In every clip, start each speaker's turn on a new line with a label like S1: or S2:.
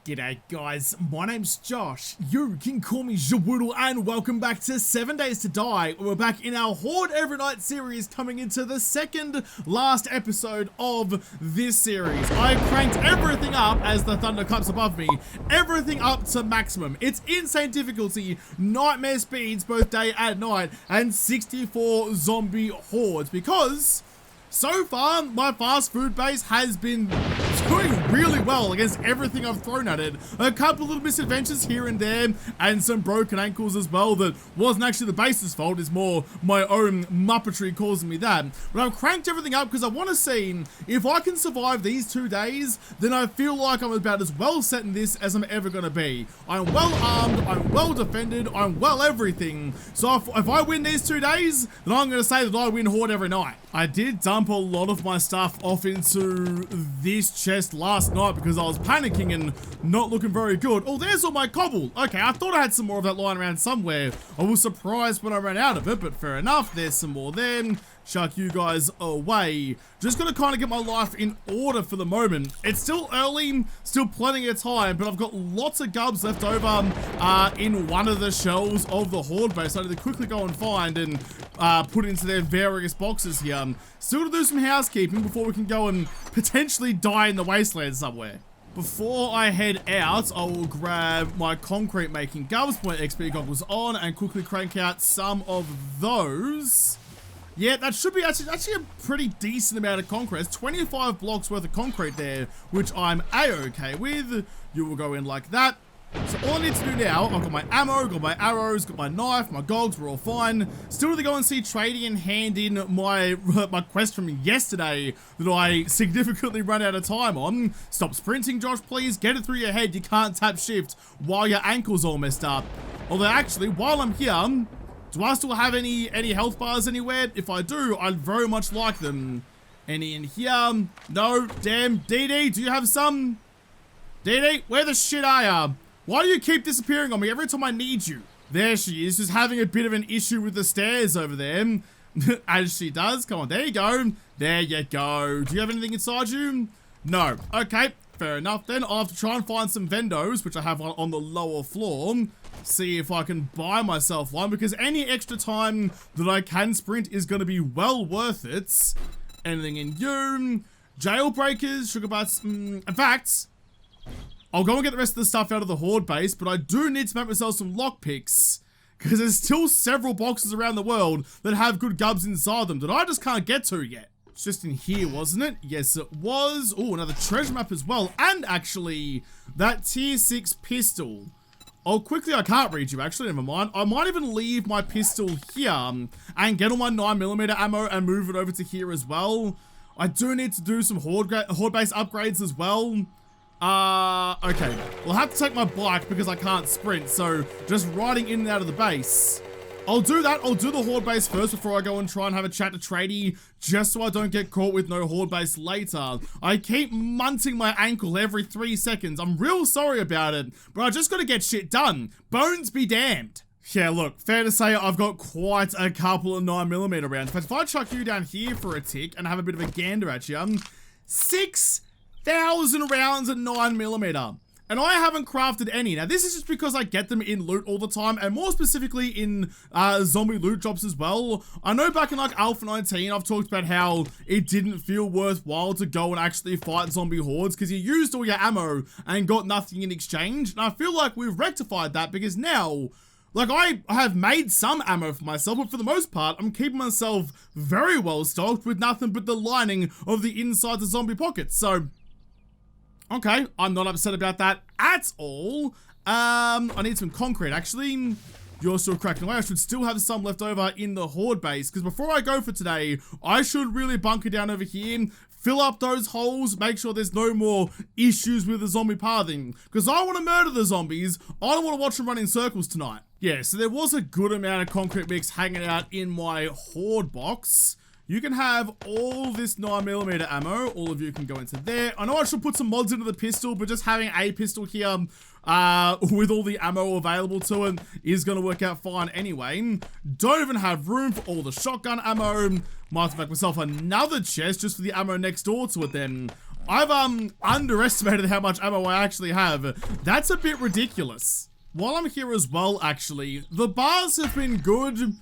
S1: G'day guys, my name's Josh, you can call me Jawoodle, and welcome back to 7 Days to Die. We're back in our Horde Every Night series, coming into the second last episode of this series. I cranked everything up as the thunder comes above me, everything up to maximum. It's insane difficulty, nightmare speeds both day and night, and 64 zombie hordes, because so far, my fast food base has been doing really well against everything I've thrown at it. A couple little misadventures here and there, and some broken ankles as well that wasn't actually the base's fault, it's more my own muppetry causing me that. But I've cranked everything up because I want to see if I can survive these 2 days, then I feel like I'm about as well set in this as I'm ever going to be. I'm well armed, I'm well defended, I'm well everything. So if I win these 2 days, then I'm going to say that I win Horde every night. I did dump a lot of my stuff off into this chest last night because I was panicking and not looking very good. Oh, there's all my cobble. Okay, I thought I had some more of that lying around somewhere. I was surprised when I ran out of it, but fair enough. There's some more then. Chuck you guys away. Just gonna kind of get my life in order for the moment. It's still early, still plenty of time, but I've got lots of gubs left over in one of the shelves of the Horde base. So I need to quickly go and find and put into their various boxes here. Still to do some housekeeping before we can go and potentially die in the wasteland somewhere. Before I head out, I will grab my concrete making gubs, put my XP goggles on, and quickly crank out some of those. Yeah, that should be actually a pretty decent amount of concrete. It's 25 blocks worth of concrete there, which I'm A-okay with. You will go in like that. So all I need to do now, I've got my ammo, got my arrows, got my knife, my gogs, we're all fine. Still need to go and see Trading and hand in my quest from yesterday that I significantly ran out of time on. Stop sprinting, Josh, please. Get it through your head. You can't tap shift while your ankle's all messed up. Although actually, while I'm here, do I still have any health bars anywhere? If I do, I'd very much like them. Any in here? No. Damn. DD, do you have some? DD, where the shit are ya? Why do you keep disappearing on me every time I need you? There she is, just having a bit of an issue with the stairs over there. As she does. Come on, there you go. There you go. Do you have anything inside you? No. Okay, fair enough then. I'll have to try and find some vendos, which I have on the lower floor. See if I can buy myself one, because any extra time that I can sprint is going to be well worth it. Anything in you? Jailbreakers, sugar butts. In fact, I'll go and get the rest of the stuff out of the Horde base, but I do need to make myself some lockpicks, because there's still several boxes around the world that have good gubs inside them that I just can't get to yet. It's just in here, wasn't it? Yes, it was. Oh, another treasure map as well. And actually, that tier 6 pistol. Oh, quickly, I can't read you, actually, never mind. I might even leave my pistol here and get all my 9mm ammo and move it over to here as well. I do need to do some Horde base upgrades as well. Okay. I'll have to take my bike because I can't sprint, so just riding in and out of the base. I'll do that. I'll do the Horde base first before I go and try and have a chat to Tradie, just so I don't get caught with no Horde base later. I keep munting my ankle every 3 seconds. I'm real sorry about it, but I just gotta get shit done. Bones be damned. Yeah, look, fair to say I've got quite a couple of 9mm rounds. But if I chuck you down here for a tick and have a bit of a gander at you, 6,000 rounds at 9mm. And I haven't crafted any. Now, this is just because I get them in loot all the time, and more specifically in zombie loot drops as well. I know back in like Alpha 19, I've talked about how it didn't feel worthwhile to go and actually fight zombie hordes because you used all your ammo and got nothing in exchange. And I feel like we've rectified that because now, like, I have made some ammo for myself, but for the most part, I'm keeping myself very well stocked with nothing but the lining of the inside the zombie pockets. So, okay, I'm not upset about that at all. I need some concrete, actually. You're still cracking away. I should still have some left over in the Horde base, because before I go for today, I should really bunker down over here, fill up those holes, make sure there's no more issues with the zombie pathing, because I want to murder the zombies. I don't want to watch them run in circles tonight. Yeah, so there was a good amount of concrete mix hanging out in my Horde box. You can have all this 9mm ammo. All of you can go into there. I know I should put some mods into the pistol, but just having a pistol here with all the ammo available to it is going to work out fine anyway. Don't even have room for all the shotgun ammo. Might have to make myself another chest just for the ammo next door to it then. I've underestimated how much ammo I actually have. That's a bit ridiculous. While I'm here as well, actually, the bars have been good,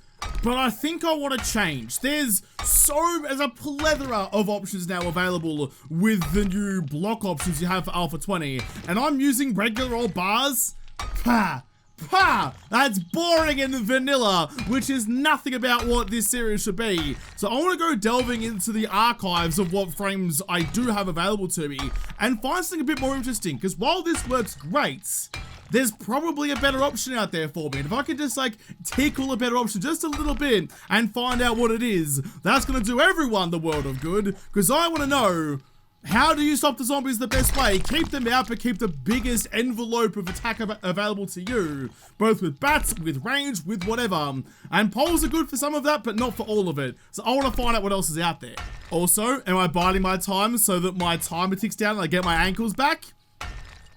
S1: but I think I want to change. There's a plethora of options now available with the new block options you have for Alpha 20, and I'm using regular old bars. That's boring and vanilla, which is nothing about what this series should be. So I want to go delving into the archives of what frames I do have available to me and find something a bit more interesting, because while this works great, there's probably a better option out there for me. And if I could just like tickle a better option just a little bit and find out what it is, that's going to do everyone the world of good, because I want to know, how do you stop the zombies the best way? Keep them out, but keep the biggest envelope of attack available to you. Both with bats, with range, with whatever. And poles are good for some of that, but not for all of it. So I want to find out what else is out there. Also, am I biding my time so that my timer ticks down and I get my ankles back?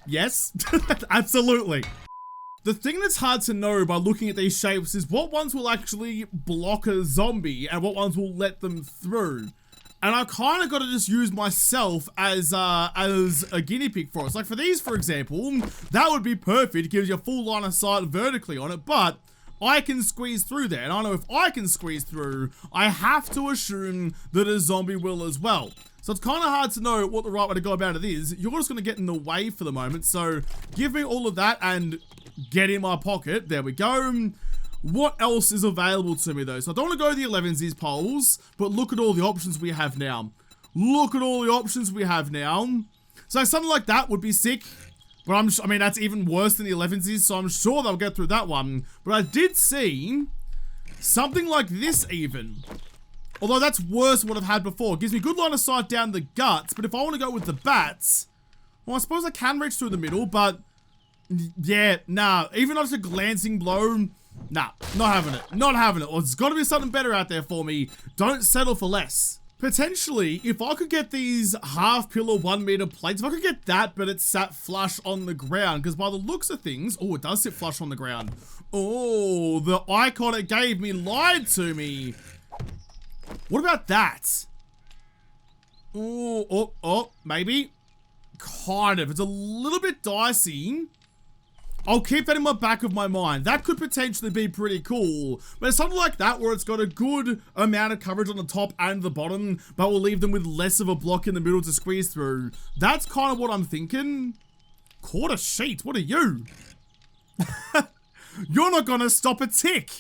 S1: Yes, absolutely. The thing that's hard to know by looking at these shapes is what ones will actually block a zombie and what ones will let them through. And I kind of got to just use myself as a guinea pig for us. Like for these, for example, that would be perfect. It gives you a full line of sight vertically on it, but I can squeeze through there. And I know if I can squeeze through, I have to assume that a zombie will as well. So it's kind of hard to know what the right way to go about it is. You're just going to get in the way for the moment. So give me all of that and get in my pocket. There we go. What else is available to me though? So I don't want to go to the 11s poles, but look at all the options we have now. Look at all the options we have now. So something like that would be sick. But I mean, that's even worse than the 11s, so I'm sure they'll get through that one. But I did see something like this even. Although that's worse than what I've had before. It gives me good line of sight down the guts, but if I want to go with the bats, well, I suppose I can reach through the middle, but yeah, nah. Even just a glancing blow, nah, not having it. Not having it. Well, there's got to be something better out there for me. Don't settle for less. Potentially, if I could get these half pillar 1 meter plates, if I could get that, but it sat flush on the ground, because by the looks of things, oh, it does sit flush on the ground. Oh, the icon it gave me lied to me. What about that? Oh, maybe. Kind of. It's a little bit dicey. I'll keep that in my back of my mind. That could potentially be pretty cool. But it's something like that where it's got a good amount of coverage on the top and the bottom, but will leave them with less of a block in the middle to squeeze through. That's kind of what I'm thinking. Quarter sheet, what are you? You're not gonna stop a tick.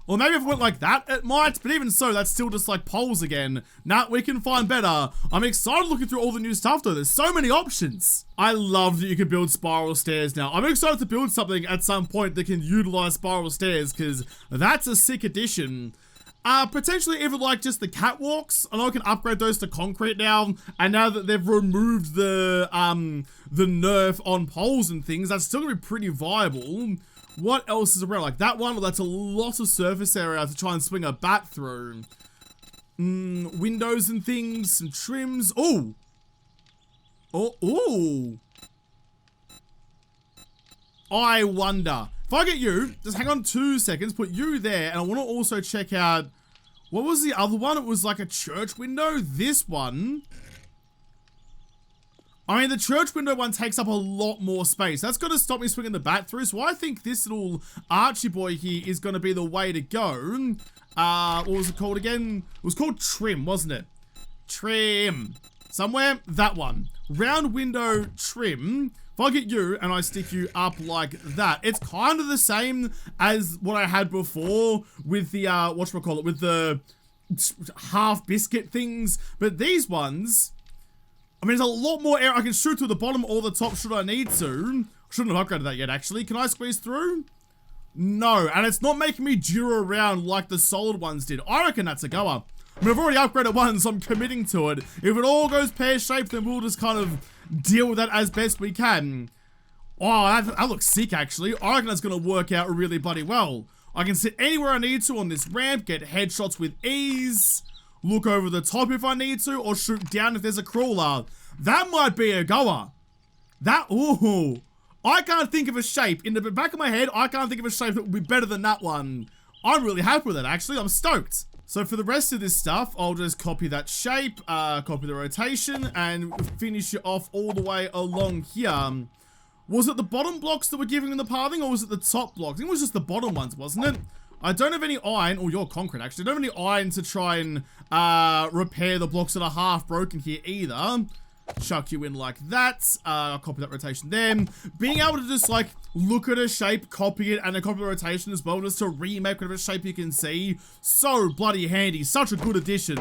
S1: Or maybe if it went like that, it might, but even so, that's still just like poles again. Nah, we can find better. I'm excited looking through all the new stuff though. There's so many options. I love that you can build spiral stairs now. I'm excited to build something at some point that can utilize spiral stairs, because that's a sick addition. Potentially even like just the catwalks. I know I can upgrade those to concrete now, and now that they've removed the nerf on poles and things, that's still gonna be pretty viable. What else is around? Like that one, well, that's a lot of surface area to try and swing a bat through. Windows and things, some trims. Oh! I wonder. If I get you, just hang on 2 seconds, put you there, and I want to also check out, what was the other one? It was like a church window. This one. I mean, the church window one takes up a lot more space. That's going to stop me swinging the bat through. So I think this little Archie boy here is going to be the way to go. What was it called again? It was called Trim, wasn't it? Trim. Somewhere, that one. Round window trim. If I get you and I stick you up like that, it's kind of the same as what I had before with the, whatchamacallit, with the half biscuit things. But these ones, I mean, there's a lot more air. I can shoot through the bottom or the top should I need to. Shouldn't have upgraded that yet, actually. Can I squeeze through? No, and it's not making me dure around like the solid ones did. I reckon that's a goer. I mean, I've already upgraded one, so I'm committing to it. If it all goes pear-shaped, then we'll just kind of deal with that as best we can. Oh, that looks sick, actually. I reckon that's going to work out really bloody well. I can sit anywhere I need to on this ramp, get headshots with ease, look over the top if I need to, or shoot down if there's a crawler. That might be a goer. Ooh. I can't think of a shape. In the back of my head, I can't think of a shape that would be better than that one. I'm really happy with it, actually. I'm stoked. So for the rest of this stuff, I'll just copy that shape, copy the rotation, and finish it off all the way along here. Was it the bottom blocks that were giving them the pathing, or was it the top blocks? I think it was just the bottom ones, wasn't it? I don't have any iron, or your concrete actually, I don't have any iron to try and repair the blocks that are half broken here either. Chuck you in like that, copy that rotation there. Being able to just like look at a shape, copy it, and then copy the rotation as well, just to remake whatever shape you can see. So bloody handy, such a good addition.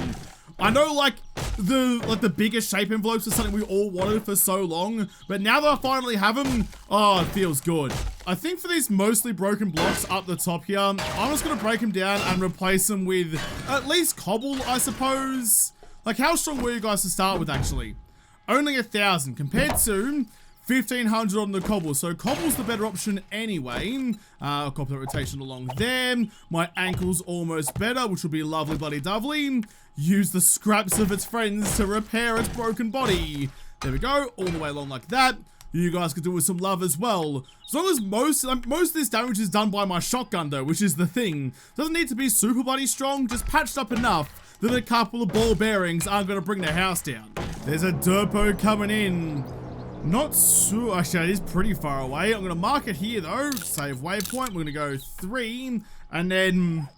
S1: I know like the biggest shape envelopes are something we all wanted for so long, but now that I finally have them, oh, it feels good. I think for these mostly broken blocks up the top here, I'm just gonna break them down and replace them with at least cobble, I suppose. Like, how strong were you guys to start with actually? Only 1,000 compared to 1,500 on the cobble. So cobble's the better option anyway. I'll copy the rotation along there. My ankle's almost better, which will be lovely bloody dovely. Use the scraps of its friends to repair its broken body. There we go, all the way along like that. You guys could do with some love as well. As long as most of this damage is done by my shotgun though, which is the thing. Doesn't need to be super bloody strong, just patched up enough that a couple of ball bearings aren't going to bring the house down. There's a derpo coming in. Not sure, actually it is pretty far away. I'm going to mark it here though, save waypoint. We're going to go 3, and then,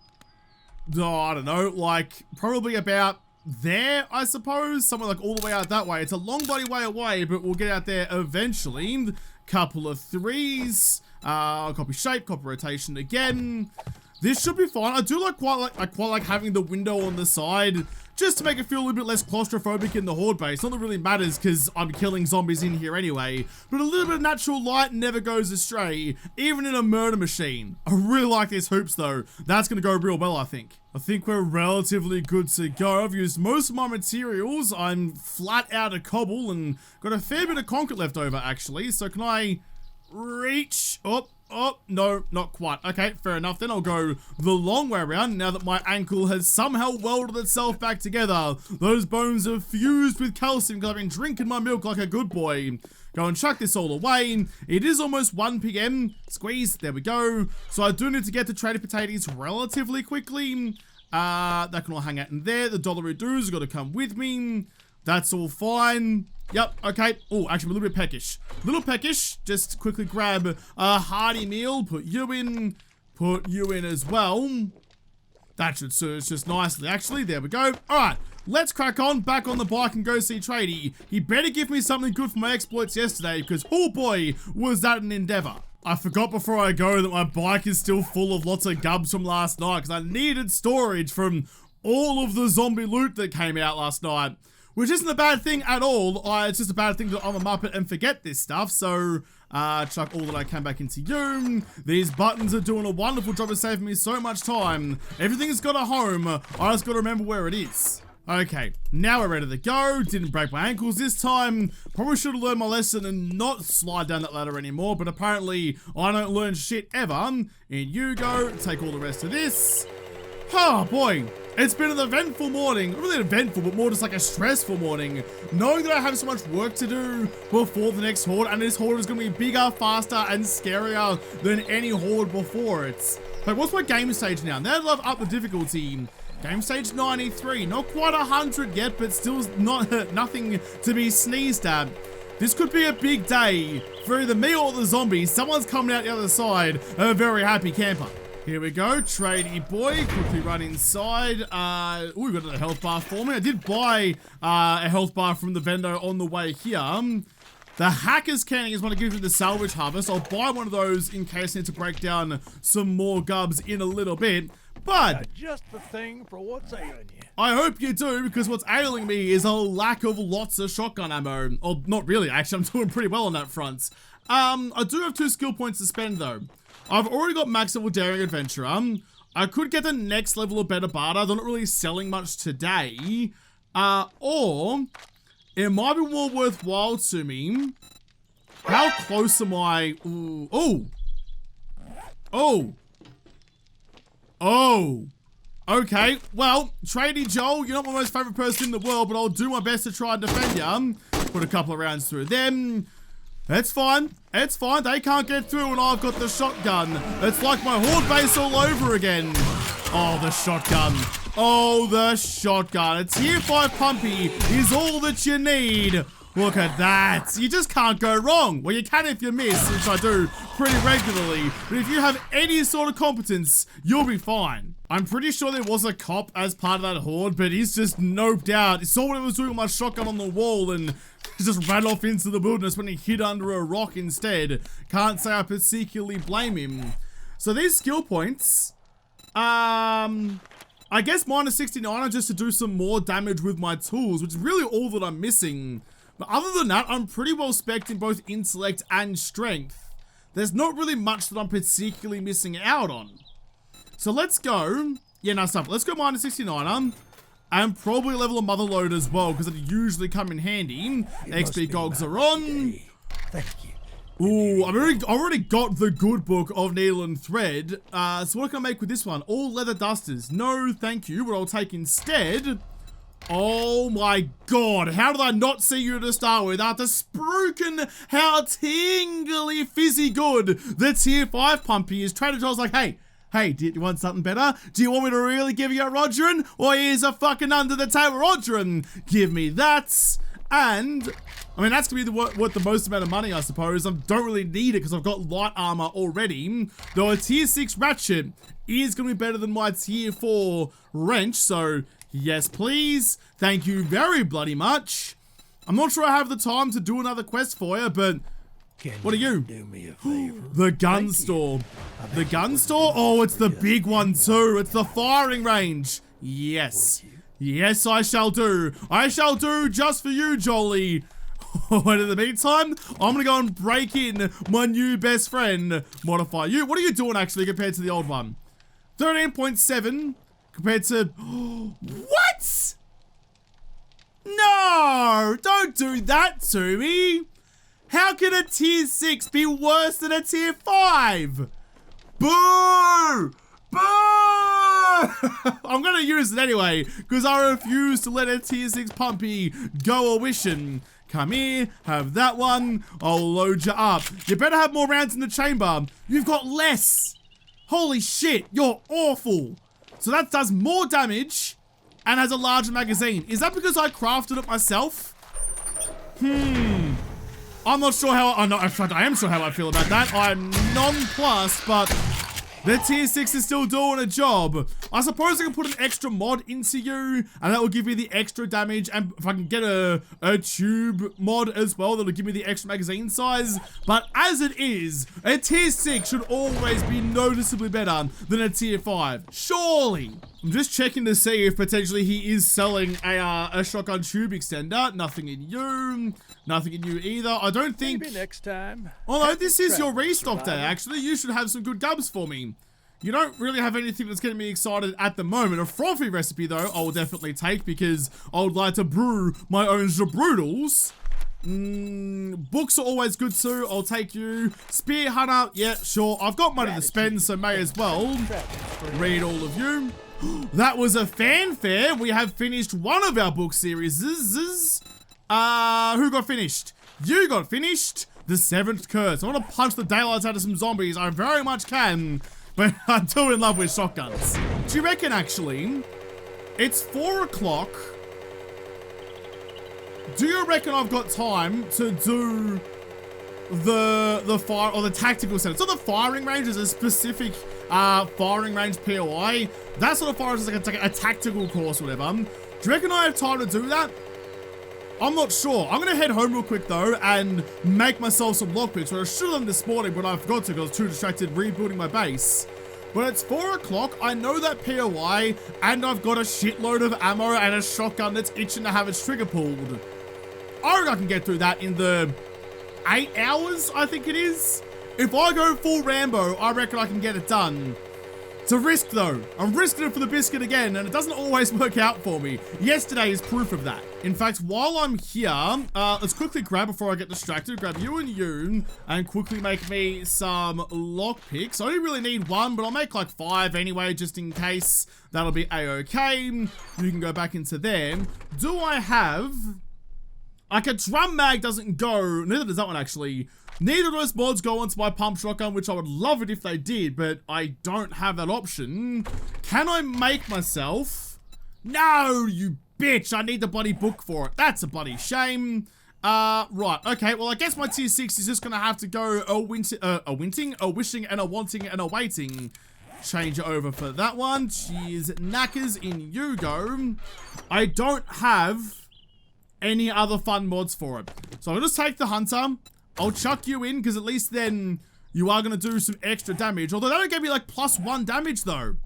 S1: oh, I don't know, like probably about there, I suppose. Somewhere like all the way out that way. It's a long bloody way away, but we'll get out there eventually. Couple of 3s, copy shape, copy rotation again. This should be fine. I do quite like having the window on the side, just to make it feel a little bit less claustrophobic in the horde base. Not that it really matters because I'm killing zombies in here anyway, but a little bit of natural light never goes astray, even in a murder machine. I really like these hoops though. That's gonna go real well, I think. I think we're relatively good to go. I've used most of my materials. I'm flat out of cobble and got a fair bit of concrete left over actually. So can I reach up? Oh, no, not quite. Okay, fair enough. Then I'll go the long way around now that my ankle has somehow welded itself back together. Those bones are fused with calcium because I've been drinking my milk like a good boy. Go and chuck this all away. It is almost 1 p.m. Squeeze. There we go. So I do need to get to Trader Potatoes relatively quickly. That can all hang out in there. The dollar dues have got to come with me. That's all fine. Yep, okay. Oh, actually, I'm a little bit peckish. Just quickly grab a hearty meal. Put you in as well. That should serve us just nicely, actually. There we go. All right, let's crack on. Back on the bike and go see Tradie. He better give me something good for my exploits yesterday because, oh boy, was that an endeavor. I forgot before I go that my bike is still full of lots of gubs from last night because I needed storage from all of the zombie loot that came out last night. Which isn't a bad thing at all. It's just a bad thing that I'm a muppet and forget this stuff. So, chuck all that I can back into you. These buttons are doing a wonderful job of saving me so much time. Everything's got a home. I just got to remember where it is. Okay, now we're ready to go. Didn't break my ankles this time. Probably should have learned my lesson and not slide down that ladder anymore. But apparently, I don't learn shit ever. In you go. Take all the rest of this. Oh boy, it's been an eventful morning. Not really eventful, but more just like a stressful morning. Knowing that I have so much work to do before the next horde, and this horde is going to be bigger, faster, and scarier than any horde before it. Like, what's my game stage now? Now that I've upped the difficulty, game stage 93. Not quite 100 yet, but still not nothing to be sneezed at. This could be a big day for either me or the zombies. Someone's coming out the other side, a very happy camper. Here we go, tradie boy, quickly run inside. We got a health bar for me. I did buy a health bar from the vendor on the way here. The hacker's canning is what I give you the salvage harvest. I'll buy one of those in case I need to break down some more gubs in a little bit. But
S2: just the thing for what's ailing you.
S1: I hope you do, because what's ailing me is a lack of lots of shotgun ammo. Or not really, actually, I'm doing pretty well on that front. I do have 2 skill points to spend though. I've already got max level Daring Adventurer. I could get the next level of Better Barter. They're not really selling much today. Or it might be more worthwhile to me. How close am I? Ooh. Oh. Oh. Oh. Okay. Well, Tradie Joel, you're not my most favorite person in the world, but I'll do my best to try and defend you. Put a couple of rounds through them. It's fine. It's fine. They can't get through when I've got the shotgun. It's like my horde base all over again. Oh, the shotgun. Oh, the shotgun. A tier 5 pumpy is all that you need. Look at that. You just can't go wrong. Well, you can if you miss, which I do pretty regularly. But if you have any sort of competence, you'll be fine. I'm pretty sure there was a cop as part of that horde, but he's just noped out. He saw what I was doing with my shotgun on the wall and just ran off into the wilderness when he hid under a rock instead. Can't say I particularly blame him. So these skill points, I guess minus 69 are just to do some more damage with my tools, which is really all that I'm missing. But other than that, I'm pretty well spec'd in both intellect and strength. There's not really much that I'm particularly missing out on. So let's go. Yeah, no, stop. Let's go minus 69. And probably level a mother load as well, because it'd usually come in handy. XP gogs are on.
S2: Thank you.
S1: Ooh, I've already got the good book of needle and thread. So what can I make with this one? All leather dusters. No, thank you. What I'll take instead. Oh my god, how did I not see you to start with? After spruiking how tingly fizzy good the tier 5 pumpy is, Trader Joel's like, hey, do you want something better? Do you want me to really give you a Rogerin? Or here's a fucking under the table Rogerin? Give me that. And, I mean, that's gonna be worth the most amount of money, I suppose. I don't really need it because I've got light armor already. Though a tier 6 ratchet is gonna be better than my tier 4 wrench, so yes, please. Thank you very bloody much. I'm not sure I have the time to do another quest for you, but what are you?
S2: Do me a favor.
S1: The gun store. The gun store? Oh, it's the big one too. It's the firing range. Yes. Yes, I shall do. I shall do just for you, Jolie. But in the meantime, I'm gonna go and break in my new best friend. Modify you. What are you doing actually compared to the old one? 13.7 compared to... What? No! Don't do that to me! How can a tier 6 be worse than a tier 5? Boo! Boo! I'm gonna use it anyway, because I refuse to let a tier 6 pumpy go a wishing. Come here, have that one, I'll load you up. You better have more rounds in the chamber. You've got less. Holy shit, you're awful. So that does more damage and has a larger magazine. Is that because I crafted it myself? I'm not sure how, I am sure how I feel about that. I'm nonplussed, but the tier 6 is still doing a job. I suppose I can put an extra mod into you, and that will give me the extra damage, and if I can get a tube mod as well, that'll give me the extra magazine size. But as it is, a tier 6 should always be noticeably better than a tier 5. Surely. I'm just checking to see if potentially he is selling a shotgun tube extender. Nothing in you. Nothing in you either. I don't think...
S2: Maybe next time.
S1: Although this is your restock day, actually. You should have some good gubs for me. You don't really have anything that's getting me excited at the moment. A frothy recipe, though, I will definitely take because I would like to brew my own Zabroodles. Books are always good too. I'll take you. Spear Hunter, yeah, sure. I've got money to spend, so may as well read all of you. That was a fanfare. We have finished one of our book series. Who got finished? You got finished. The Seventh Curse. I want to punch the daylights out of some zombies. I very much can. But I'm too in love with shotguns. Do you reckon, actually, it's 4 o'clock. Do you reckon I've got time to do the fire or the tactical center? So the firing range is a specific firing range POI. That sort of firing is like a tactical course or whatever. Do you reckon I have time to do that? I'm not sure. I'm gonna head home real quick though and make myself some lockpicks, which I should have done this morning, but I forgot to because I was too distracted rebuilding my base. But it's 4 o'clock, I know that POI, and I've got a shitload of ammo and a shotgun that's itching to have its trigger pulled. I reckon I can get through that in the 8 hours, I think it is. If I go full Rambo, I reckon I can get it done. It's a risk though. I'm risking it for the biscuit again, and it doesn't always work out for me. Yesterday is proof of that. In fact, while I'm here, let's quickly grab, before I get distracted, grab you and you, and quickly make me some lockpicks. I only really need one, but I'll make like 5 anyway, just in case. That'll be a-okay. You can go back into there. Do I have... Like a drum mag doesn't go, neither does that one actually. Neither of those mods go onto my pump shotgun, which I would love it if they did, but I don't have that option. Can I make myself No, you bitch. I need the bloody book for it. That's a bloody shame. Right. Okay. Well, I guess my tier 6 is just going to have to go a wishing and a wanting and a waiting. Change it over for that one. Cheers, knackers. In you go. I don't have any other fun mods for it. So I'll just take the hunter. I'll chuck you in because at least then you are going to do some extra damage. Although that'll give me like +1 damage though.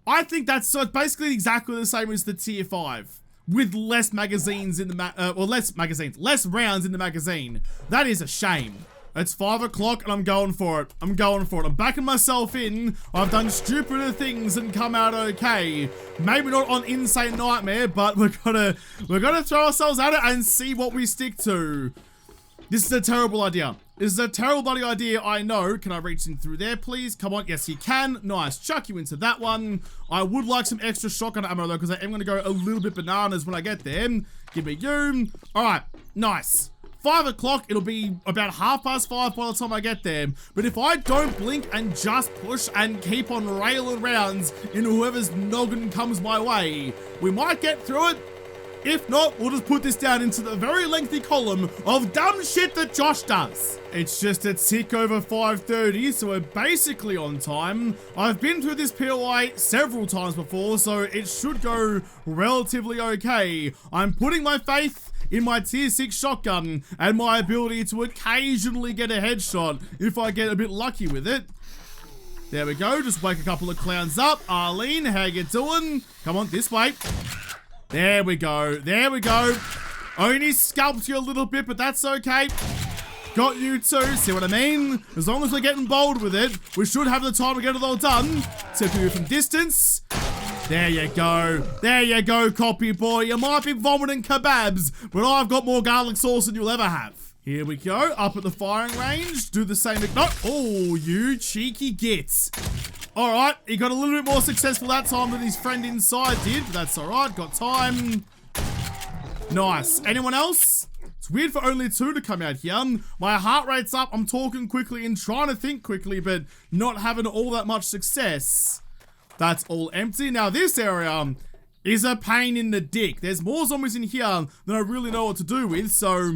S1: I think that's so basically exactly the same as the tier 5 with less magazines in the less rounds in the magazine. That is a shame. It's 5 o'clock and I'm going for it. I'm backing myself in. I've done stupider things and come out okay. Maybe not on Insane Nightmare, but we're gonna throw ourselves at it and see what we stick to. This is a terrible idea. This is a terrible bloody idea, I know. Can I reach in through there, please? Come on, yes you can. Nice, chuck you into that one. I would like some extra shotgun ammo though, because I am gonna go a little bit bananas when I get there. Give me you. All right, nice. 5 o'clock, it'll be about 5:30 by the time I get there. But if I don't blink and just push and keep on railing rounds into whoever's noggin comes my way, we might get through it. If not, we'll just put this down into the very lengthy column of dumb shit that Josh does. It's just a tick over 5:30, so we're basically on time. I've been through this POI several times before, so it should go relatively okay. I'm putting my faith in my tier 6 shotgun and my ability to occasionally get a headshot if I get a bit lucky with it. There we go, just wake a couple of clowns up. Arlene, how you doing? Come on, this way. There we go, there we go. Only scalped you a little bit, but that's okay. Got you too, see what I mean? As long as we're getting bold with it, we should have the time to get it all done. Tickle you from distance. There you go, copy boy. You might be vomiting kebabs, but I've got more garlic sauce than you'll ever have. Here we go, up at the firing range. Do the same, no, oh, you cheeky gits. All right, he got a little bit more successful that time than his friend inside did, but that's all right, got time. Nice, anyone else? It's weird for only 2 to come out here. My heart rate's up, I'm talking quickly and trying to think quickly, but not having all that much success. That's all empty. Now this area is a pain in the dick. There's more zombies in here than I really know what to do with, so...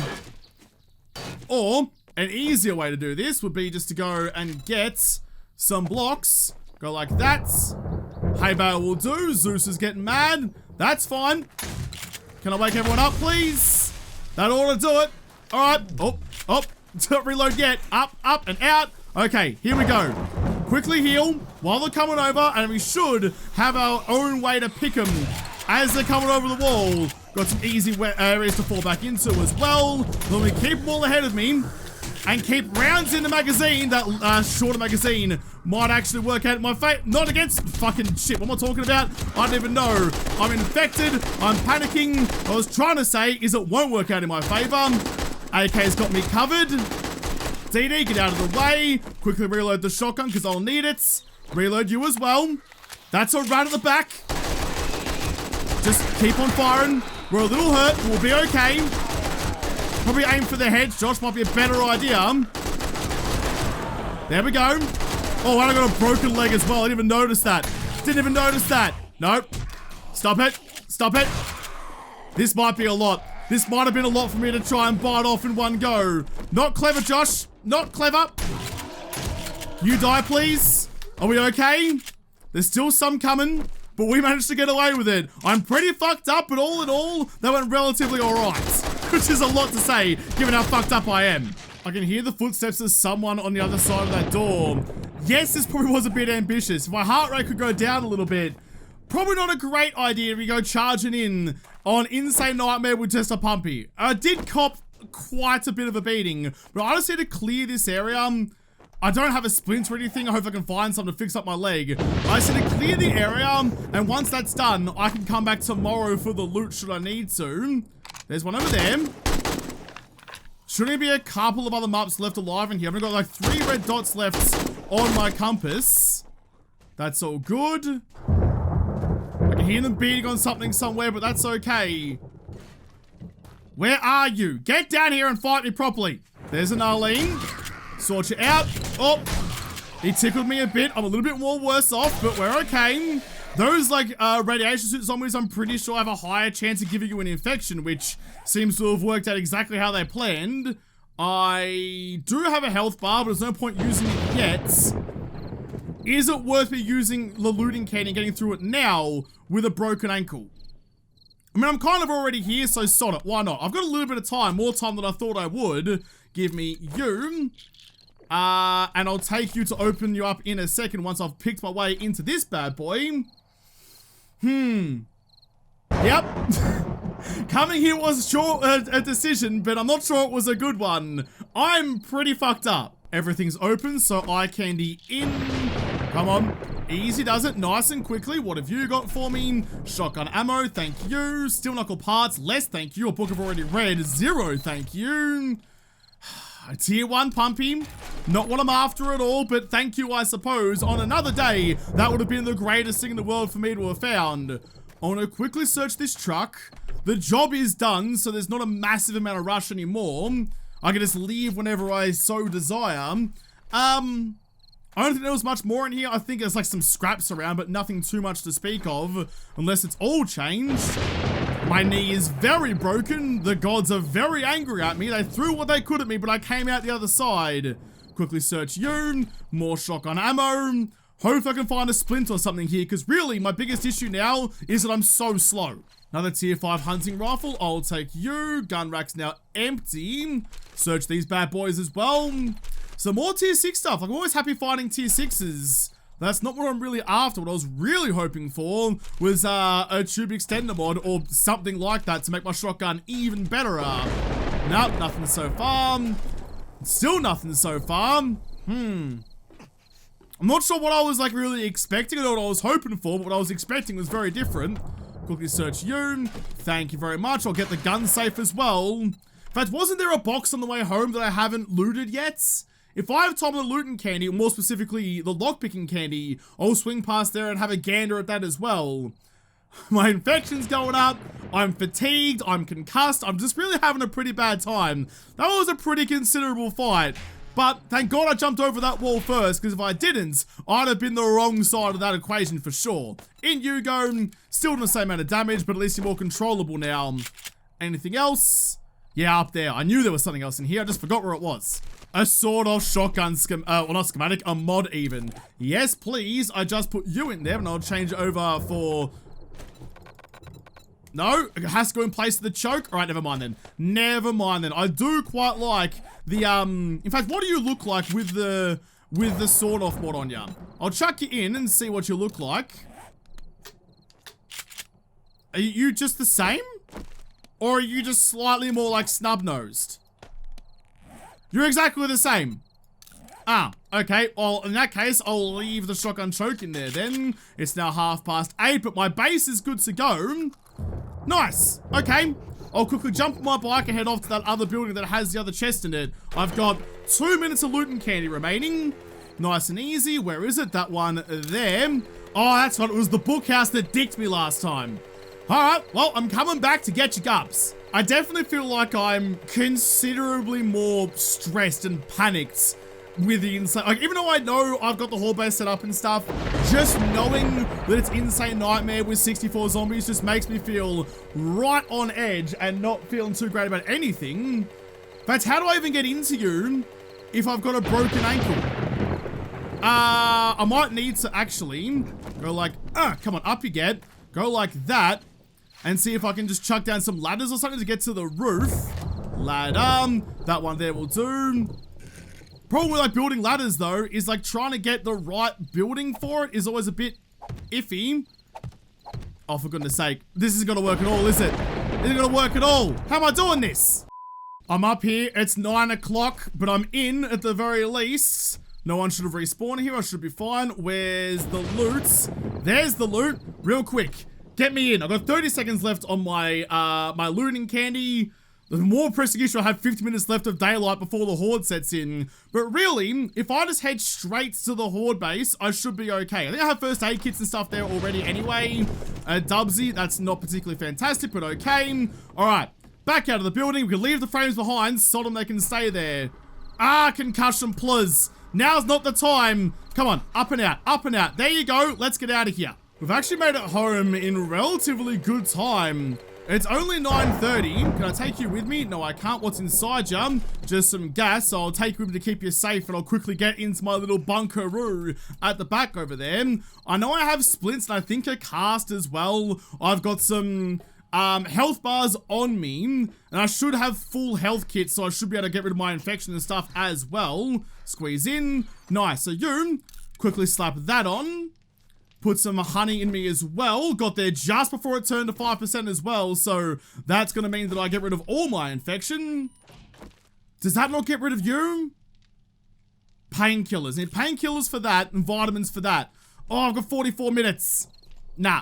S1: Or, an easier way to do this would be just to go and get some blocks. Go like that. Hay bale will do. Zeus is getting mad. That's fine. Can I wake everyone up, please? That ought to do it. Alright. Oh. Don't reload yet. Up, and out. Okay, here we go. Quickly heal while they're coming over, and we should have our own way to pick them as they're coming over the wall. Got some easy areas to fall back into as well. Let me keep them all ahead of me and keep rounds in the magazine. That shorter magazine might actually work out in my favor. Not against fucking shit. What am I talking about? I don't even know. I'm infected. I'm panicking. What I was trying to say is it won't work out in my favor. AK's got me covered. DD, get out of the way. Quickly reload the shotgun because I'll need it. Reload you as well. That's a rat at the back. Just keep on firing. We're a little hurt. We'll be okay. Probably aim for the heads. Josh, might be a better idea. There we go. Oh, and I got a broken leg as well. I didn't even notice that. Nope. Stop it. This might be a lot. This might have been a lot for me to try and bite off in one go. Not clever, Josh. Not clever. You die, please. Are we okay? There's still some coming, but we managed to get away with it. I'm pretty fucked up, but all in all, that went relatively alright. Which is a lot to say, given how fucked up I am. I can hear the footsteps of someone on the other side of that door. Yes, this probably was a bit ambitious. If my heart rate could go down a little bit, probably not a great idea if we go charging in on Insane Nightmare with just a pumpy. I did cop quite a bit of a beating, but I just need to clear this area. I don't have a splint or anything. I hope I can find something to fix up my leg. I just need to clear the area, and once that's done, I can come back tomorrow for the loot should I need to. There's one over there. Shouldn't be a couple of other maps left alive in here. I've got like 3 red dots left on my compass. That's all good. I can hear them beating on something somewhere, but that's okay. Where are you? Get down here and fight me properly. There's an Arlene. Sort you out. Oh, he tickled me a bit. I'm a little bit more worse off, but we're okay. Those like radiation suit zombies, I'm pretty sure have a higher chance of giving you an infection, which seems to have worked out exactly how they planned. I do have a health bar, but there's no point using it yet. Is it worth me using the looting candy and getting through it now with a broken ankle? I mean, I'm kind of already here, so sod it. Why not? I've got a little bit of time, more time than I thought I would. Give me you. And I'll take you to open you up in a second once I've picked my way into this bad boy. Yep. Coming here was sure a decision, but I'm not sure it was a good one. I'm pretty fucked up. Everything's open, so eye candy in. Come on. Easy does it, nice and quickly. What have you got for me? Shotgun ammo, thank you. Steel knuckle parts, less thank you. A book I've already read, 0, thank you. A tier 1 pumpy, not what I'm after at all, but thank you, I suppose. On another day, that would have been the greatest thing in the world for me to have found. I want to quickly search this truck. The job is done, so there's not a massive amount of rush anymore. I can just leave whenever I so desire. I don't think there was much more in here. I think there's like some scraps around, but nothing too much to speak of, unless it's all changed. My knee is very broken. The gods are very angry at me. They threw what they could at me, but I came out the other side. Quickly search you. More shotgun ammo. Hope I can find a splint or something here, because really, my biggest issue now is that I'm so slow. Another tier 5 hunting rifle. I'll take you. Gun rack's now empty. Search these bad boys as well. Some more tier 6 stuff. Like, I'm always happy finding tier 6s. That's not what I'm really after. What I was really hoping for was a tube extender mod or something like that to make my shotgun even better. Nope, nothing so far. Still nothing so far. I'm not sure what I was like really expecting or what I was hoping for, but what I was expecting was very different. Quickly search you. Thank you very much. I'll get the gun safe as well. In fact, wasn't there a box on the way home that I haven't looted yet? If I have time on the looting candy, or more specifically the lockpicking candy, I'll swing past there and have a gander at that as well. My infection's going up, I'm fatigued, I'm concussed, I'm just really having a pretty bad time. That was a pretty considerable fight, but thank God I jumped over that wall first, because if I didn't, I'd have been the wrong side of that equation for sure. In you go, still doing the same amount of damage, but at least you're more controllable now. Anything else? Yeah, up there. I knew there was something else in here, I just forgot where it was. A sort of shotgun well, not schematic, a mod even. Yes, please. I just put you in there and I'll change it over for... No, it has to go in place of the choke. All right, never mind then. Never mind then. I do quite like the, in fact, what do you look like with the sword off mod on ya? I'll chuck you in and see what you look like. Are you just the same? Or are you just slightly more like snub-nosed? You're exactly the same. Ah, okay. Well, in that case, I'll leave the shotgun choke in there then. It's now 8:30, but my base is good to go. Nice. Okay. I'll quickly jump on my bike and head off to that other building that has the other chest in it. I've got 2 minutes of looting candy remaining. Nice and easy. Where is it? That one there. Oh, that's what it was. The book house that dicked me last time. Alright, well, I'm coming back to get your gups. I definitely feel like I'm considerably more stressed and panicked with the insane, like, even though I know I've got the horde base set up and stuff, just knowing that it's Insane Nightmare with 64 zombies just makes me feel right on edge and not feeling too great about anything. In fact, how do I even get into you if I've got a broken ankle? I might need to actually go like, come on, up you get. Go like that. And see if I can just chuck down some ladders or something to get to the roof. Ladder. That one there will do. Problem with like building ladders though is like trying to get the right building for it is always a bit iffy. Oh, for goodness sake. This isn't gonna work at all, is it? This isn't gonna work at all. How am I doing this? I'm up here. It's 9 o'clock, but I'm in at the very least. No one should have respawned here. I should be fine. Where's the loot? There's the loot. Real quick. Get me in. I've got 30 seconds left on my my looting candy. The more pressing issue, I have 50 minutes left of daylight before the horde sets in. But really, if I just head straight to the horde base, I should be okay. I think I have first aid kits and stuff there already anyway. Dubsy, that's not particularly fantastic, but okay. All right, back out of the building. We can leave the frames behind. Sod them, they can stay there. Concussion plus. Now's not the time. Come on, up and out, up and out. There you go. Let's get out of here. We've actually made it home in relatively good time. It's only 9:30. Can I take you with me? No, I can't. What's inside you? Just some gas. So I'll take you with me to keep you safe, and I'll quickly get into my little bunkeroo at the back over there. I know I have splints, and I think a cast as well. I've got some health bars on me, and I should have full health kits, so I should be able to get rid of my infection and stuff as well. Squeeze in. Nice. So you quickly slap that on. Put some honey in me as well. Got there just before it turned to 5% as well, so that's going to mean that I get rid of all my infection. Does that not get rid of you? Painkillers. Need painkillers for that and vitamins for that. Oh, I've got 44 minutes. Nah.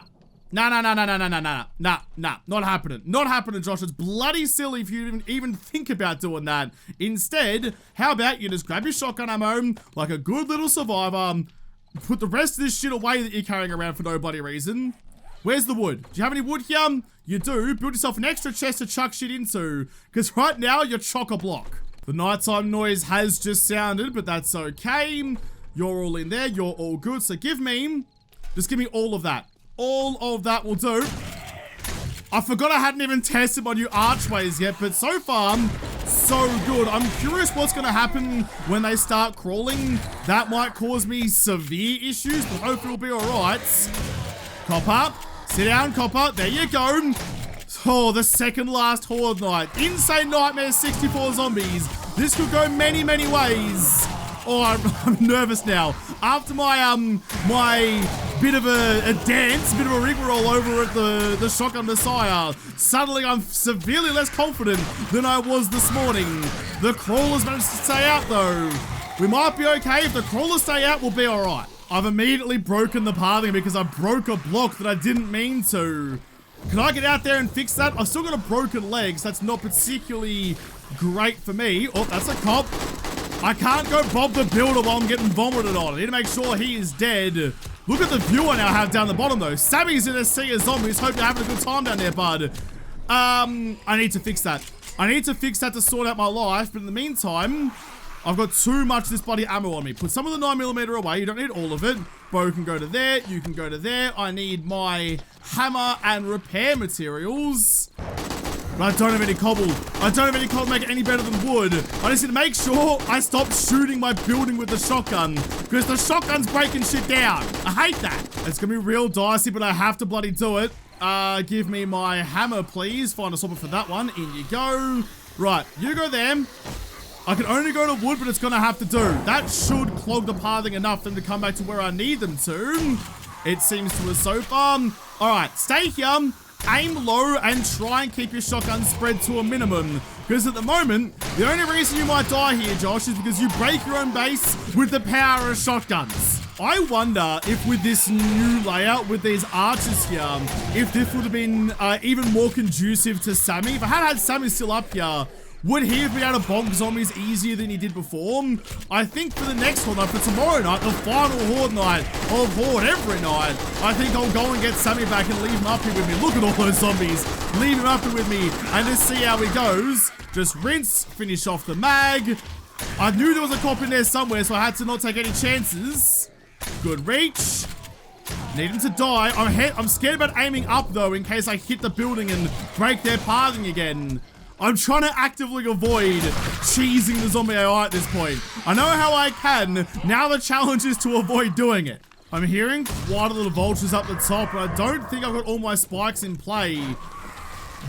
S1: Not happening. Not happening, Josh. It's bloody silly if you even think about doing that. Instead, how about you just grab your shotgun ammo like a good little survivor. Put the rest of this shit away that you're carrying around for no bloody reason. Where's the wood? Do you have any wood here? You do. Build yourself an extra chest to chuck shit into, because right now you're chock-a-block. The nighttime noise has just sounded, but that's okay. You're all in there. You're all good. So just give me all of that. All of that will do. I forgot I hadn't even tested my new archways yet, but so far, so good. I'm curious what's going to happen when they start crawling. That might cause me severe issues, but hopefully it'll be alright. Copper. Sit down, Copper. There you go. Oh, the second last Horde night. Insane Nightmare 64 zombies. This could go many, many ways. Oh, I'm nervous now. After my bit of a dance, bit of a rigmarole over at the Shotgun Messiah, suddenly I'm severely less confident than I was this morning. The crawlers managed to stay out though. We might be okay. If the crawlers stay out, we'll be alright. I've immediately broken the pathing because I broke a block that I didn't mean to. Can I get out there and fix that? I've still got a broken leg, so that's not particularly great for me. Oh, that's a cop. I can't go Bob the Builder while I'm getting vomited on. I need to make sure he is dead. Look at the view I now have down the bottom though. Sammy's in a sea of zombies. Hope you're having a good time down there, bud. I need to fix that. I need to fix that to sort out my life. But in the meantime, I've got too much of this bloody ammo on me. Put some of the 9mm away. You don't need all of it. Bo can go to there. You can go to there. I need my hammer and repair materials. But I don't have any cobble. I don't have any cobble to make it any better than wood. I just need to make sure I stop shooting my building with the shotgun, because the shotgun's breaking shit down. I hate that. It's gonna be real dicey, but I have to bloody do it. Give me my hammer, please. Find a swapper for that one. In you go. Right, you go there. I can only go to wood, but it's gonna have to do. That should clog the pathing enough for them to come back to where I need them to. It seems to us so far. All right, stay here. Aim low and try and keep your shotgun spread to a minimum. Because at the moment, the only reason you might die here, Josh, is because you break your own base with the power of shotguns. I wonder if with this new layout, with these archers here, if this would have been even more conducive to Sammy. If I had Sammy still up here, would he have been able to bonk zombies easier than he did before? I think for the next Horde night, for tomorrow night, the final Horde night of Horde every night, I think I'll go and get Sammy back and leave him up here with me. Look at all those zombies. Leave him up here with me and just see how he goes. Just rinse, finish off the mag. I knew there was a cop in there somewhere, so I had to not take any chances. Good reach. Need him to die. I'm scared about aiming up though, in case I hit the building and break their pathing again. I'm trying to actively avoid cheesing the zombie AI at this point. I know how I can. Now the challenge is to avoid doing it. I'm hearing quite a little vultures up the top, but I don't think I've got all my spikes in play.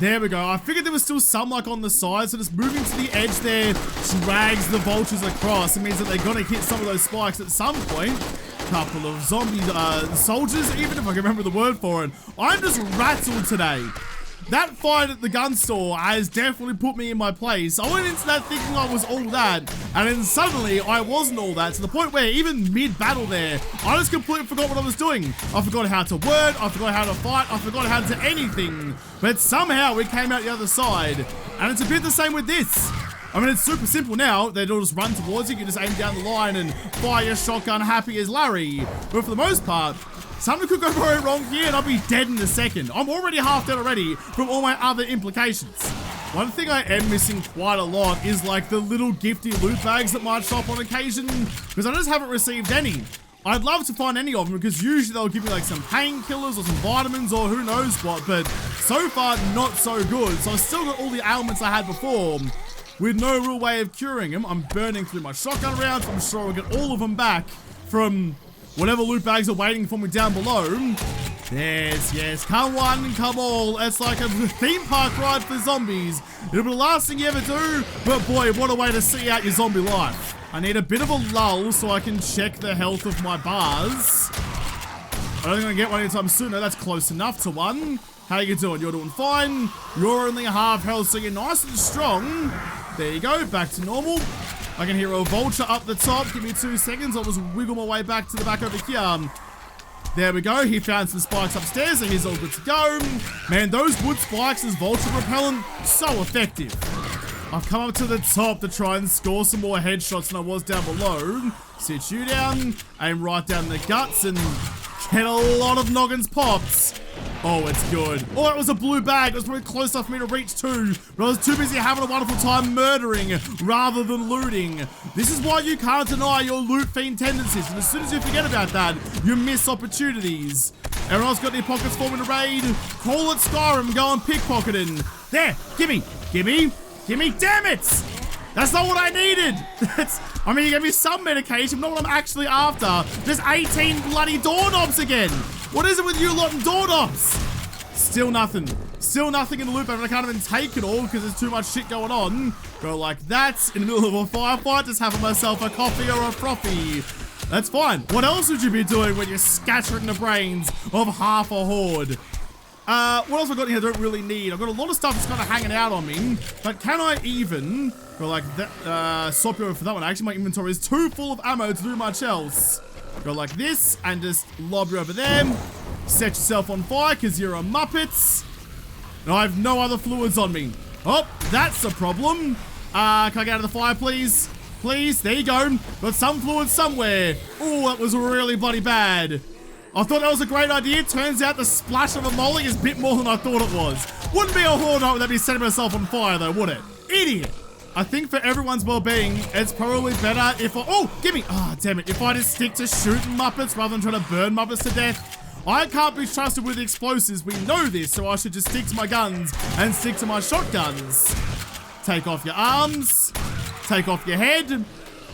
S1: There we go. I figured there was still some like on the side, so just moving to the edge there drags the vultures across. It means that they're gonna hit some of those spikes at some point. Couple of zombie soldiers, even if I can remember the word for it. I'm just rattled today. That fight at the gun store has definitely put me in my place. I went into that thinking I was all that, and then suddenly I wasn't all that, to the point where even mid-battle there, I just completely forgot what I was doing. I forgot how to word, I forgot how to fight, I forgot how to anything. But somehow we came out the other side, and it's a bit the same with this. I mean, it's super simple now. They'll just run towards you, you just aim down the line and fire your shotgun happy as Larry. But for the most part, something could go very wrong here and I'll be dead in a second. I'm already half dead already from all my other implications. One thing I am missing quite a lot is like the little gifty loot bags that might show up on occasion, because I just haven't received any. I'd love to find any of them because usually they'll give me like some painkillers or some vitamins or who knows what, but so far not so good. So I've still got all the ailments I had before with no real way of curing them. I'm burning through my shotgun rounds. I'm sure I'll get all of them back from whatever loot bags are waiting for me down below. Yes, yes, come one, come all. It's like a theme park ride for zombies. It'll be the last thing you ever do, but boy, what a way to see out your zombie life. I need a bit of a lull so I can check the health of my bars. I don't think I'm gonna get one anytime soon. No, that's close enough to one. How you doing? You're doing fine. You're only half health, so you're nice and strong. There you go, back to normal. I can hear a vulture up the top. Give me 2 seconds. I'll just wiggle my way back to the back over here. There we go. He found some spikes upstairs, so he's all good to go. Man, those wood spikes as vulture repellent, so effective. I've come up to the top to try and score some more headshots than I was down below. Sit you down, aim right down the guts, and get a lot of noggins popped. Oh, it's good. Oh, that was a blue bag. It was probably close enough for me to reach too, but I was too busy having a wonderful time murdering rather than looting. This is why you can't deny your loot fiend tendencies, and as soon as you forget about that, you miss opportunities. Everyone else got any pockets for me to raid? Call it Skyrim, go and pickpocketing. There, gimme, gimme, gimme, damn it! That's not what I needed. I mean, you gave me some medication, but not what I'm actually after. There's 18 bloody doorknobs again. What is it with you lot and doorknobs? Still nothing. Still nothing in the loop, and I can't even take it all because there's too much shit going on. Go like that, in the middle of a firefight, just having myself a coffee or a frothy. That's fine. What else would you be doing when you're scattering the brains of half a horde? What else have I got here I don't really need? I've got a lot of stuff that's kind of hanging out on me, but can I even go like that? Swap you over for that one. Actually, my inventory is too full of ammo to do much else. Go like this and just lob you over there. Set yourself on fire because you're a muppet. And I have no other fluids on me. Oh, that's a problem. Can I get out of the fire, please? Please, there you go. Got some fluid somewhere. Oh, that was really bloody bad. I thought that was a great idea. Turns out the splash of a molly is a bit more than I thought it was. Wouldn't be a horde night without me setting myself on fire though, would it? Idiot. I think for everyone's well-being, it's probably better if I... Oh, gimme! Ah, damn it. If I just stick to shooting muppets rather than trying to burn muppets to death. I can't be trusted with explosives. We know this, so I should just stick to my guns and stick to my shotguns. Take off your arms. Take off your head.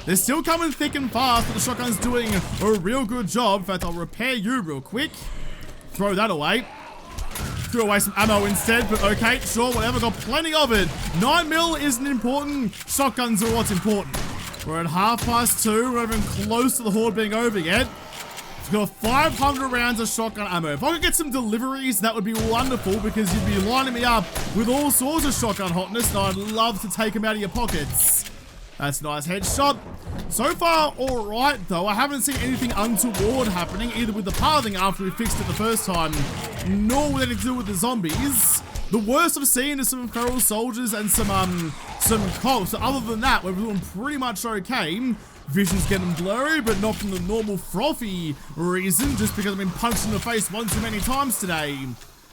S1: They're still coming thick and fast, but the shotgun's doing a real good job. In fact, I'll repair you real quick. Throw that away. Threw away some ammo instead, but okay, sure, whatever, got plenty of it. 9mm isn't important, shotguns are what's important. We're at 2:30, we're not even close to the horde being over yet. We've got 500 rounds of shotgun ammo. If I could get some deliveries, that would be wonderful because you'd be lining me up with all sorts of shotgun hotness, and I'd love to take them out of your pockets. That's a nice headshot. So far, alright though. I haven't seen anything untoward happening, either with the pathing after we fixed it the first time, nor with anything to do with the zombies. The worst I've seen is some feral soldiers and some cops. So other than that, we're doing pretty much okay. Vision's getting blurry, but not from the normal frothy reason, just because I've been punched in the face one too many times today.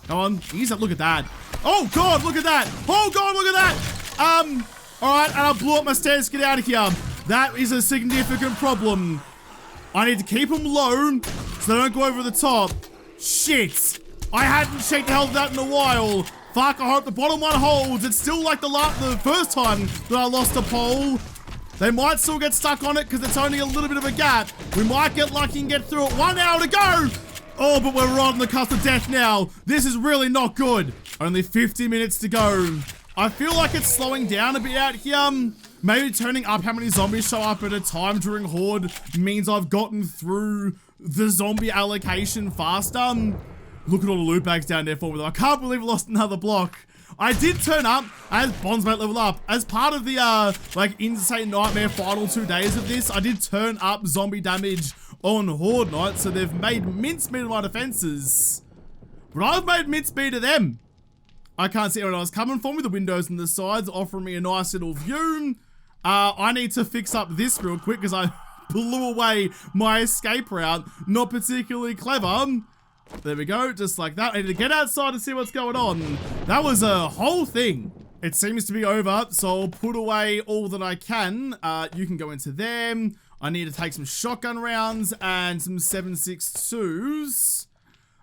S1: Come on, ease up, look at that. Oh god, look at that! Oh god, look at that! Alright, and I blew up my stairs to get out of here. That is a significant problem. I need to keep them low so they don't go over the top. Shit! I hadn't checked the health of that in a while. Fuck, I hope the bottom one holds. It's still like the first time that I lost a pole. They might still get stuck on it because it's only a little bit of a gap. We might get lucky and get through it. 1 hour to go! Oh, but we're right on the cusp of death now. This is really not good. Only 50 minutes to go. I feel like it's slowing down a bit out here. Maybe turning up how many zombies show up at a time during Horde means I've gotten through the zombie allocation faster. Look at all the loot bags down there for me though. I can't believe I lost another block. I did turn up as Bonds might level up. As part of the like insane nightmare final 2 days of this, I did turn up zombie damage on Horde night, so they've made mincemeat of my defenses. But I've made mincemeat of them. I can't see anyone else coming for me. The windows and the sides offering me a nice little view. I need to fix up this real quick because I blew away my escape route. Not particularly clever. There we go, just like that. I need to get outside and see what's going on. That was a whole thing. It seems to be over, so I'll put away all that I can. You can go into them. I need to take some shotgun rounds and some 7.62s.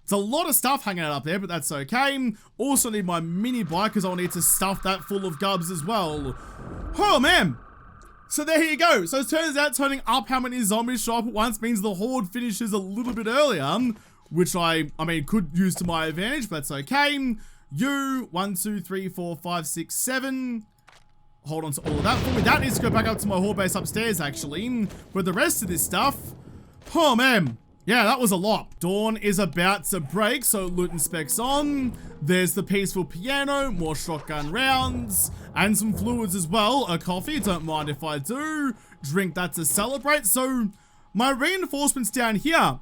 S1: It's a lot of stuff hanging out up there, but that's okay. Also need my mini bike because I'll need to stuff that full of gubs as well. Oh, man. So there you go. So it turns out turning up how many zombies show up at once means the horde finishes a little bit earlier, which I mean, could use to my advantage, but that's okay. You, 1, 2, 3, 4, 5, 6, 7. Hold on to all of that for me. That needs to go back up to my horde base upstairs, actually. But the rest of this stuff, oh, man. Yeah, that was a lot. Dawn is about to break, so loot and specs on. There's the peaceful piano, more shotgun rounds, and some fluids as well. A coffee, don't mind if I do. Drink that to celebrate. So my reinforcements down here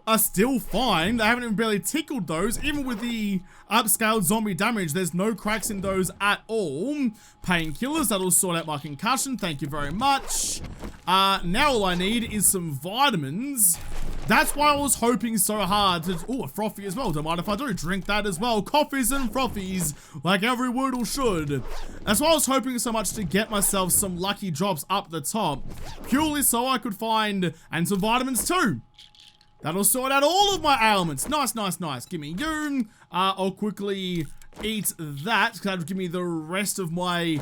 S1: are still fine. They haven't even barely tickled those. Even with the upscaled zombie damage, there's no cracks in those at all. Painkillers, that'll sort out my concussion. Thank you very much. Now all I need is some vitamins. That's why I was hoping so hard to... Oh, a frothy as well. Don't mind if I do. Drink that as well. Coffees and frothies, like every Woodle should. That's why I was hoping so much to get myself some lucky drops up the top. Purely so I could find... And some vitamins too. That'll sort out all of my ailments. Nice, nice, nice. Give me you. I'll quickly eat that, because that'll give me the rest of my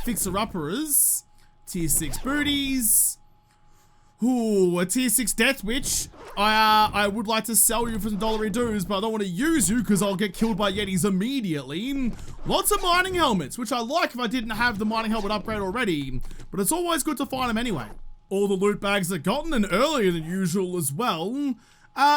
S1: fixer-uppers. Tier 6 booties. Ooh, a tier 6 death witch. I would like to sell you for some dollary dues, but I don't want to use you because I'll get killed by yetis immediately. Lots of mining helmets, which I like if I didn't have the mining helmet upgrade already, but it's always good to find them anyway. All the loot bags are gotten, and earlier than usual as well.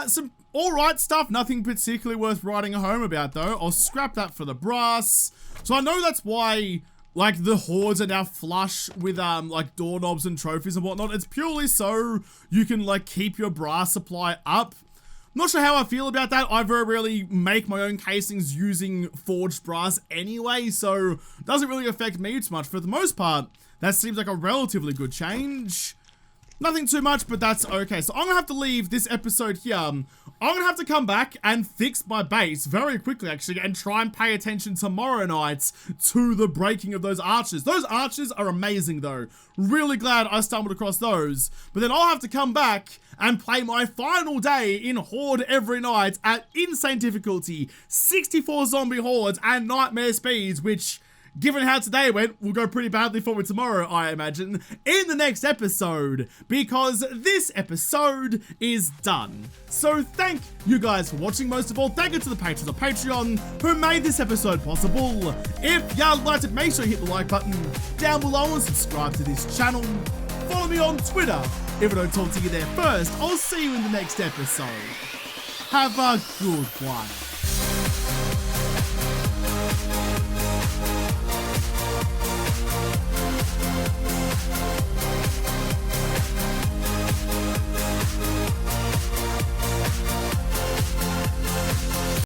S1: Some alright stuff, nothing particularly worth writing home about though. I'll scrap that for the brass. So I know that's why, like, the hordes are now flush with, like, doorknobs and trophies and whatnot. It's purely so you can, like, keep your brass supply up. Not sure how I feel about that. I very rarely make my own casings using forged brass anyway, so it doesn't really affect me too much. For the most part, that seems like a relatively good change. Nothing too much, but that's okay. So I'm gonna have to leave this episode here. I'm gonna have to come back and fix my base very quickly, actually, and try and pay attention tomorrow night to the breaking of those arches. Those arches are amazing, though. Really glad I stumbled across those. But then I'll have to come back and play my final day in Horde every night at insane difficulty, 64 zombie hordes and nightmare speeds, which, given how today went, will go pretty badly for me tomorrow, I imagine, in the next episode, because this episode is done. So thank you guys for watching. Most of all, thank you to the patrons of Patreon who made this episode possible. If you liked it, make sure you hit the like button down below and subscribe to this channel. Follow me on Twitter. If I don't talk to you there first, I'll see you in the next episode. Have a good one.